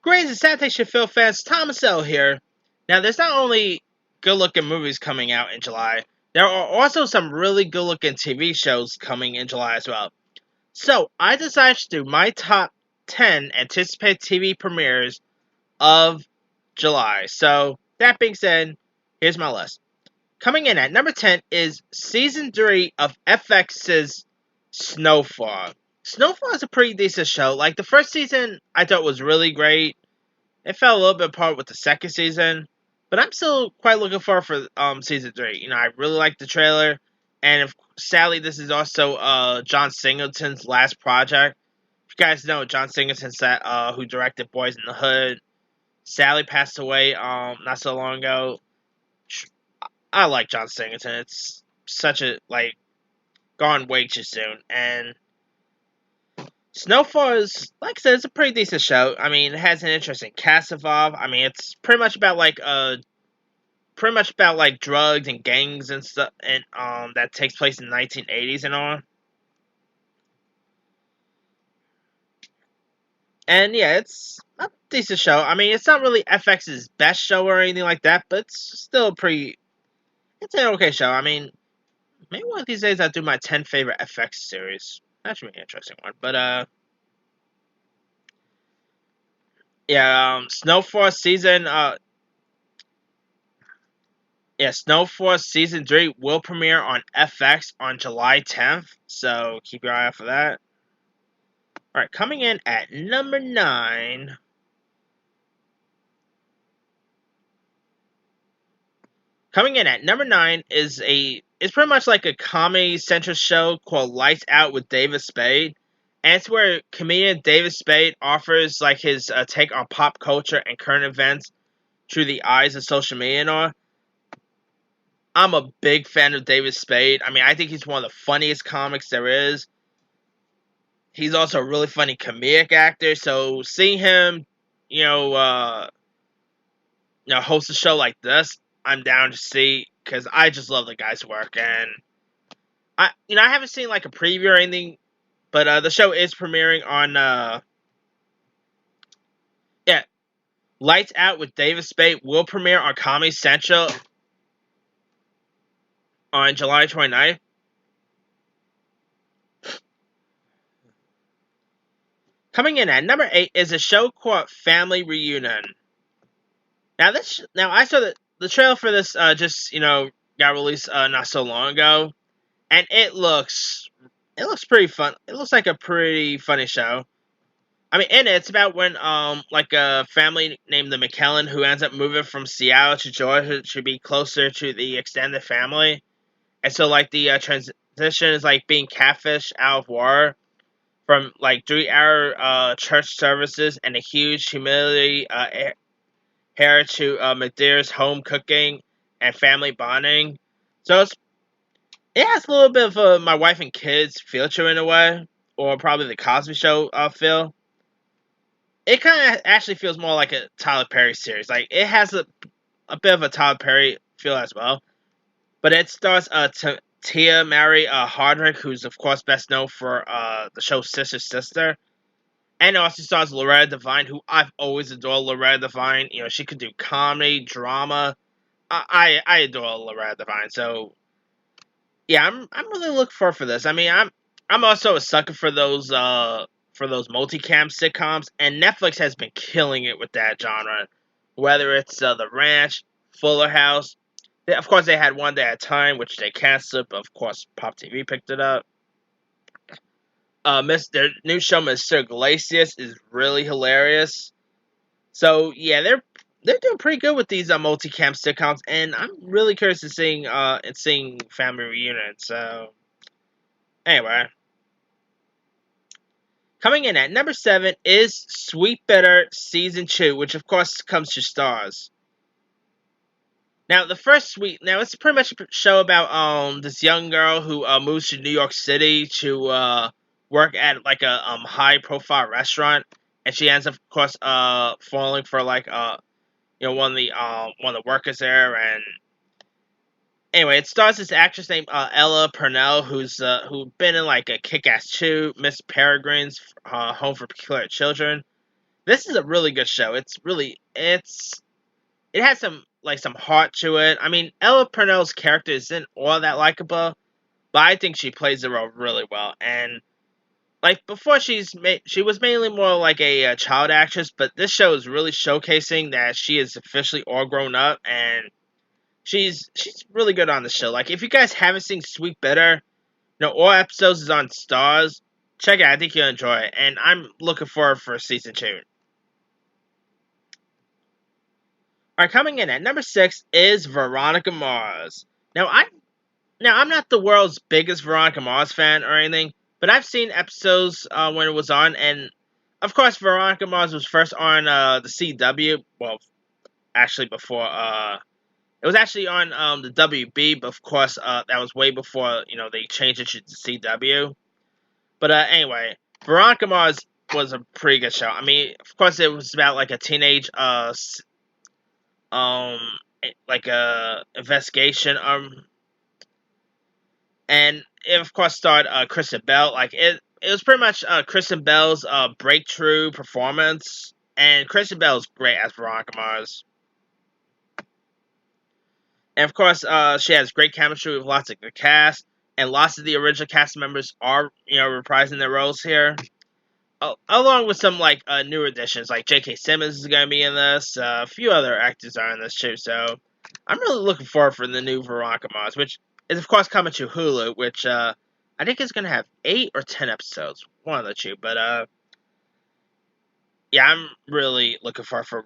Great and Sanitation Film fans, Thomas L. here. Now, there's not only good-looking movies coming out in July, there are also some really good-looking TV shows coming in July as well. So, I decided to do my top 10 anticipated TV premieres of July. So, that being said, here's my list. Coming in at number 10 is Season 3 of FX's Snowfall. Snowfall is a pretty decent show. Like, the first season I thought was really great. It fell a little bit apart with the second season, but I'm still quite looking forward for season 3. I really like the trailer, and sadly, this is also John Singleton's last project. If you guys know, John Singleton's that who directed Boys in the Hood, sadly passed away not so long ago. I like John Singleton. It's such a gone way too soon, and Snowfall is, like I said, it's a pretty decent show. I mean, it has an interesting cast involved. I mean, it's pretty much about drugs and gangs and stuff, and that takes place in the 1980s and all. And yeah, it's a decent show. I mean, it's not really FX's best show or anything like that, but it's still it's an okay show. I mean, maybe one of these days I'll do my 10 favorite FX series. That should be an interesting one. But yeah, Snowfall Season 3 will premiere on FX on July 10th, so keep your eye out for that. Alright, coming in at number 9. Coming in at number 9 is it's pretty much like a comedy central show called Lights Out with David Spade. And it's where comedian David Spade offers like his take on pop culture and current events through the eyes of social media and all. I'm a big fan of David Spade. I mean, I think he's one of the funniest comics there is. He's also a really funny comedic actor. So seeing him, host a show like this, I'm down to see because I just love the guy's work. And I haven't seen like a preview or anything, but the show is premiering on yeah, Lights Out with David Spade will premiere on Comedy Central on July 29th. Coming in at number 8 is a show called Family Reunion. Now I saw the trailer for this just got released not so long ago, and it looks pretty fun. It looks like a pretty funny show. I mean, in it, it's about when like a family named the McKellen who ends up moving from Seattle to Georgia to be closer to the extended family, and so like the transition is like being catfished out of war from like 3-hour church services and a huge humility hair to McDear's home cooking and family bonding. So it has a little bit of a my wife and kids feel to it in a way, or probably the Cosby Show feel. It kind of actually feels more like a Tyler Perry series. Like it has a bit of a Tyler Perry feel as well, but it stars Tia Mary Hardwick, who's of course best known for the show Sister Sister. And it also stars Loretta Devine, who I've always adored Loretta Devine. She could do comedy, drama. I adore Loretta Devine. So yeah, I'm really looking forward for this. I mean, I'm also a sucker for those multicam sitcoms, and Netflix has been killing it with that genre. Whether it's The Ranch, Fuller House. Of course, they had One Day at a Time, which they canceled, but of course, Pop TV picked it up. Their new show, Mr. Iglesias, is really hilarious. So yeah, they're doing pretty good with these multicam sitcoms, and I'm really curious to seeing Family Reunion. So anyway, coming in at number 7 is Sweet Bitter Season 2, which of course comes to Stars. Now it's pretty much a show about this young girl who moves to New York City to work at like a high profile restaurant, and she ends up of course falling for like one of the workers there. And anyway, it stars this actress named Ella Purnell, who been in like a Kick-Ass 2, Miss Peregrine's Home for Peculiar Children. This is a really good show. It has some heart to it. I mean, Ella Purnell's character isn't all that likable, but I think she plays the role really well. And like before, she was mainly more like a child actress, but this show is really showcasing that she is officially all grown up, and she's really good on the show. Like if you guys haven't seen Sweet Bitter, all episodes is on Stars. Check it out. I think you'll enjoy it, and I'm looking forward for season 2. Alright, coming in at number 6 is Veronica Mars. Now I'm not the world's biggest Veronica Mars fan or anything, but I've seen episodes when it was on, and of course Veronica Mars was first on the CW. Well, actually before it was actually on the WB, but of course that was way before they changed it to the CW. But anyway, Veronica Mars was a pretty good show. I mean, of course it was about like a teenage um like a investigation and it of course starred Kristen Bell. Like it was pretty much Kristen Bell's breakthrough performance, and Kristen Bell is great as Veronica Mars. And of course, she has great chemistry with lots of the cast, and lots of the original cast members are reprising their roles here. Along with some like new additions, like J.K. Simmons is going to be in this. A few other actors are in this too, so I'm really looking forward for the new Veronica Mars, which is of course coming to Hulu, which I think is going to have 8 or 10 episodes, one of the two. But yeah, I'm really looking forward for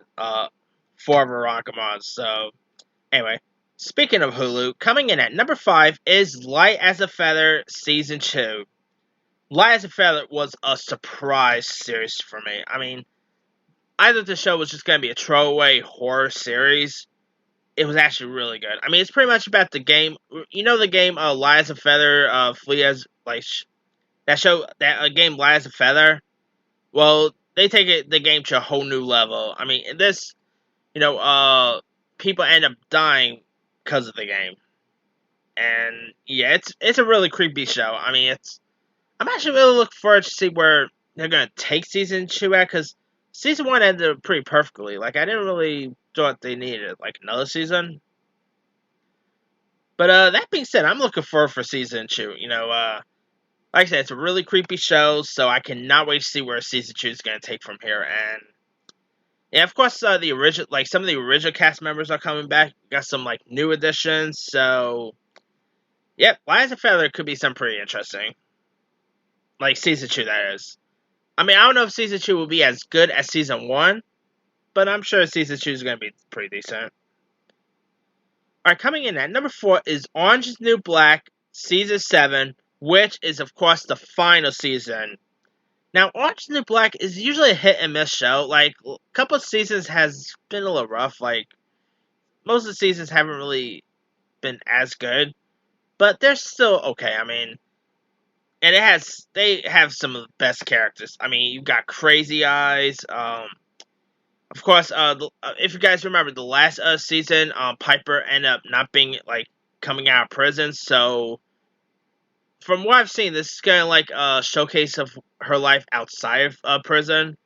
Veronica Mars. So anyway, speaking of Hulu, coming in at number 5 is Light as a Feather season 2. Light as a Feather was a surprise series for me. I mean, I thought the show was just going to be a throwaway horror series. It was actually really good. I mean, it's pretty much about the game. You know the game Light as a Feather, Flee as, like, that game Light as a Feather? Well, they take the game to a whole new level. I mean, this, people end up dying because of the game. And, yeah, it's a really creepy show. I mean, I'm actually really looking forward to see where they're going to take season 2 at, because season 1 ended pretty perfectly. Like, I didn't really thought they needed, like, another season. But, that being said, I'm looking forward for season 2. Like I said, it's a really creepy show, so I cannot wait to see where season 2 is going to take from here. And, yeah, of course, some of the original cast members are coming back. Got some, like, new additions, so, yep, Light as a Feather could be something pretty interesting. Like, season 2, that is. I mean, I don't know if season 2 will be as good as season 1, but I'm sure season 2 is going to be pretty decent. Alright, coming in at number 4 is Orange is the New Black, season 7, which is, of course, the final season. Now, Orange is the New Black is usually a hit and miss show. Like, a couple of seasons has been a little rough. Like, most of the seasons haven't really been as good, but they're still okay. I mean, and they have some of the best characters. I mean, you've got Crazy Eyes. Of course, if you guys remember the last season, Piper ended up not being like coming out of prison. So, from what I've seen, this is kind of like a showcase of her life outside of prison.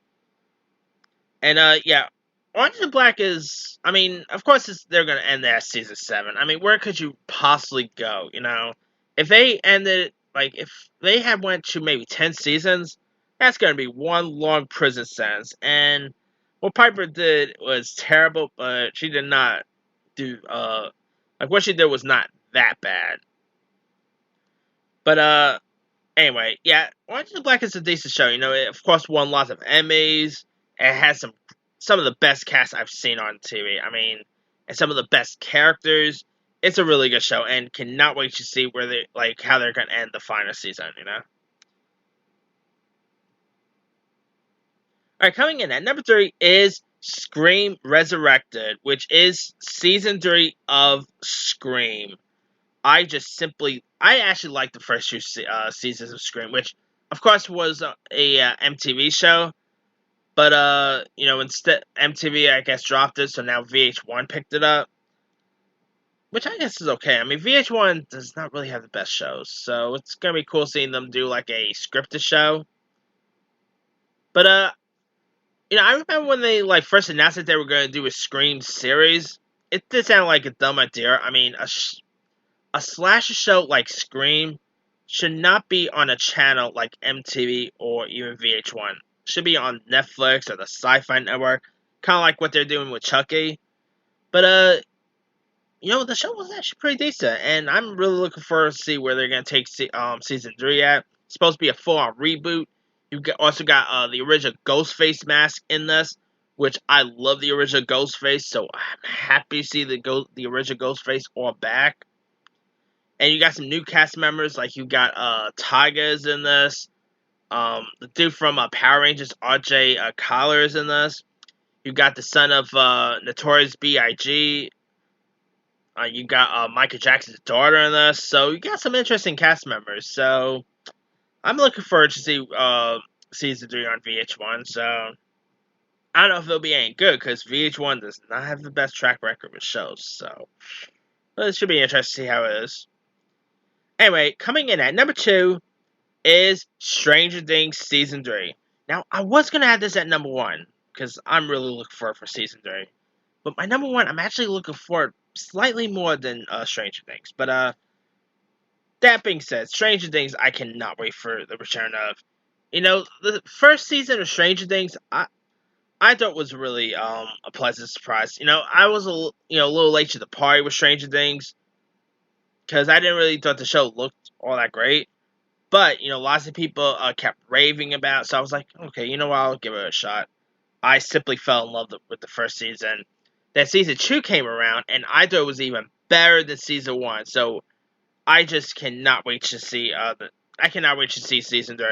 And yeah, Orange is the Black is. I mean, of course, they're gonna end that season 7. I mean, where could you possibly go? If they ended. Like, if they had went to maybe 10 seasons, that's going to be one long prison sentence. And what Piper did was terrible, but she did not do, like, what she did was not that bad. But, anyway, yeah, Orange is the Black is a decent show. It, of course, won lots of Emmys. It has some of the best cast I've seen on TV. I mean, and some of the best characters. It's a really good show, and cannot wait to see where how they're going to end the final season, Alright, coming in at number 3 is Scream Resurrected, which is season 3 of Scream. I actually liked the first 2 seasons of Scream, which, of course, was a MTV show, but, instead, MTV, I guess, dropped it, so now VH1 picked it up. Which I guess is okay. I mean, VH1 does not really have the best shows, so it's gonna be cool seeing them do like a scripted show. But I remember when they first announced that they were going to do a Scream series. It did sound like a dumb idea. I mean, a slasher show like Scream should not be on a channel like MTV or even VH1. Should be on Netflix or the Sci-Fi Network, kind of like what they're doing with Chucky. But the show was actually pretty decent, and I'm really looking forward to see where they're gonna take season 3 at. It's supposed to be a full-on reboot. Also got the original Ghostface mask in this, which I love the original Ghostface, so I'm happy to see the original Ghostface all back. And you got some new cast members, like you got Tyga's in this. The dude from Power Rangers, RJ Collar, is in this. You got the son of Notorious B.I.G. You got Michael Jackson's daughter in this, so you got some interesting cast members. So I'm looking forward to see season 3 on VH1. So I don't know if it'll be any good because VH1 does not have the best track record with shows. So but it should be interesting to see how it is. Anyway, coming in at number 2 is Stranger Things season 3. Now I was gonna add this at number 1 because I'm really looking forward for season 3. But my number 1, I'm actually looking forward slightly more than Stranger Things. But that being said, Stranger Things, I cannot wait for the return of. The first season of Stranger Things, I thought was really a pleasant surprise. I was a little late to the party with Stranger Things because I didn't really thought the show looked all that great. But lots of people kept raving about it, so I was like, okay, you know what, I'll give it a shot. I simply fell in love with the first season. Then season 2 came around, and I thought it was even better than season 1. So I just cannot wait to see I cannot wait to see season 3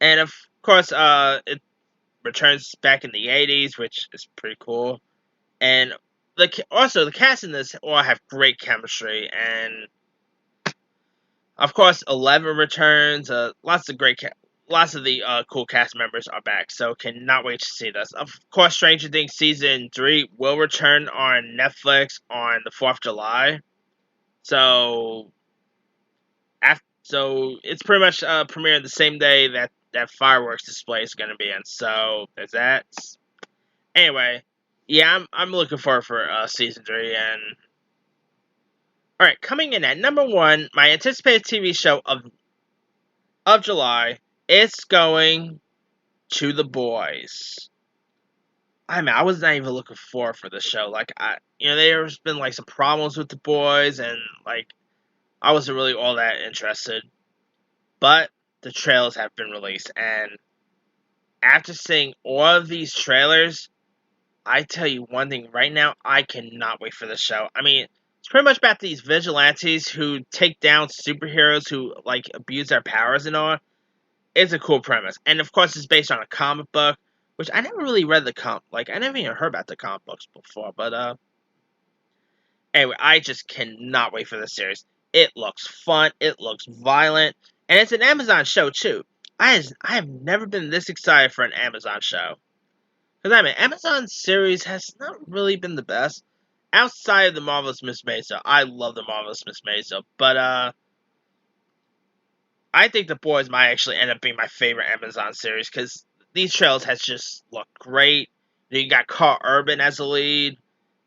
and of course it returns back in the 80s, which is pretty cool. And the cast in this all have great chemistry, and of course 11 returns. Lots of the cool cast members are back, so cannot wait to see this. Of course, Stranger Things season 3 will return on Netflix on the 4th of July. So so it's pretty much premiering the same day that fireworks display is going to be in. So there's that. Anyway, yeah, I'm looking forward for season 3. And all right, coming in at number 1, my anticipated TV show of July, it's going to The Boys. I mean, I was not even looking forward for the show. There's been some problems with The Boys, and I wasn't really all that interested. But the trailers have been released, and after seeing all of these trailers, I tell you one thing right now, I cannot wait for the show. I mean, it's pretty much about these vigilantes who take down superheroes who abuse their powers and all. It's a cool premise, and of course, it's based on a comic book, which I never really read the I never even heard about the comic books before. But anyway, I just cannot wait for the series. It looks fun. It looks violent. And it's an Amazon show, too. I have never been this excited for an Amazon show. Because, I mean, Amazon's series has not really been the best. Outside of The Marvelous Miss Maisel. I love The Marvelous Miss Maisel. But, I think The Boys might actually end up being my favorite Amazon series. Because these trailers has just looked great. You got Carl Urban as the lead.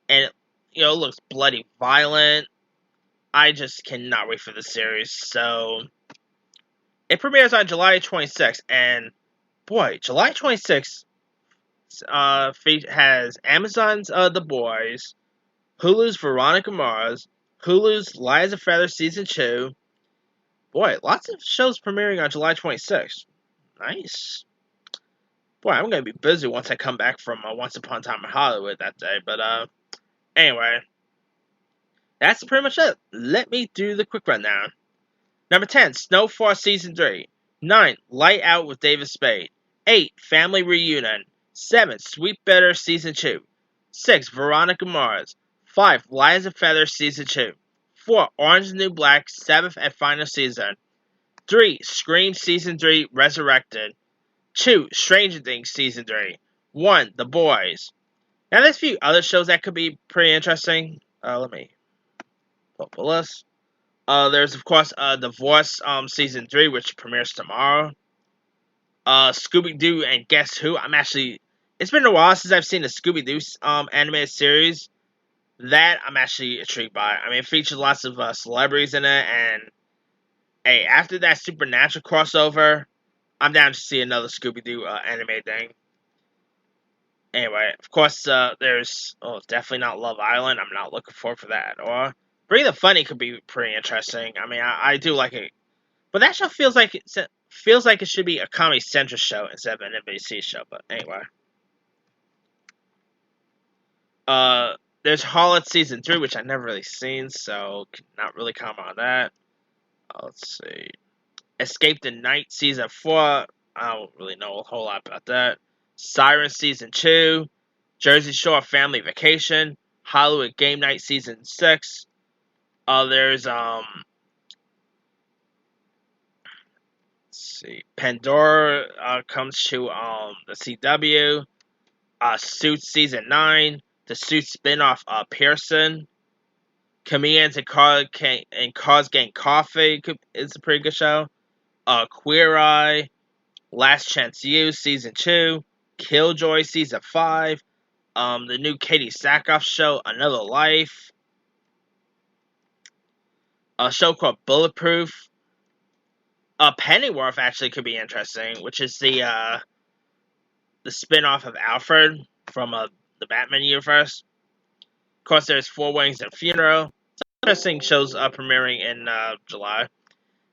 And, it looks bloody violent. I just cannot wait for the series. So it premieres on July 26th, and boy, July 26th has Amazon's The Boys, Hulu's Veronica Mars, Hulu's Light as a Feather Season 2. Boy, lots of shows premiering on July 26th. Nice. Boy, I'm going to be busy once I come back from Once Upon a Time in Hollywood that day. But anyway, that's pretty much it. Let me do the quick rundown. Number 10, Snowfall Season 3. 9, Light Out with David Spade. 8, Family Reunion. 7, Sweet Bitter Season 2. 6, Veronica Mars. 5, Light as a Feather Season 2. 4, Orange is the New Black 7th and final season. 3, Scream Season 3 Resurrected. 2, Stranger Things Season 3. 1, The Boys. Now there's a few other shows that could be pretty interesting. Let me pull up the list. There's of course Divorce Season 3, which premieres tomorrow. Scooby-Doo and Guess Who. It's been a while since I've seen the Scooby-Doo animated series. That I'm actually intrigued by. I mean, it features lots of celebrities in it, and hey, after that Supernatural crossover, I'm down to see another Scooby-Doo anime thing. Anyway, of course, there's definitely not Love Island. I'm not looking forward for that. Or Bring the Funny could be pretty interesting. I mean, I do like it, but that show feels like it should be a Comedy Central show instead of an NBC show. But anyway, uh, there's Harlot season 3, which I never really seen, so not really comment on that. Let's see, Escape the Night season 4. I don't really know a whole lot about that. Siren season 2. Jersey Shore Family Vacation, Hollywood Game Night Season 6. There's let's see, Pandora comes to the CW. Suits Season 9, the Suits spinoff Pearson. Comedians and Cars Gang Coffee is a pretty good show. Queer Eye, Last Chance U Season 2, Killjoy Season 5. The new Katie Sackhoff show, Another Life. A show called Bulletproof. Pennyworth actually could be interesting, which is the spin-off of Alfred from the Batman universe. Of course, there's Four Weddings and Funeral. Some interesting shows premiering in July.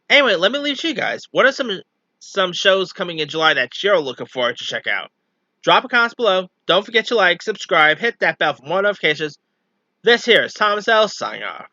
Anyway, let me leave to you guys. What are some shows coming in July that you're looking forward to check out? Drop a comment below. Don't forget to like, subscribe, hit that bell for more notifications. This here is Thomas L. signing off.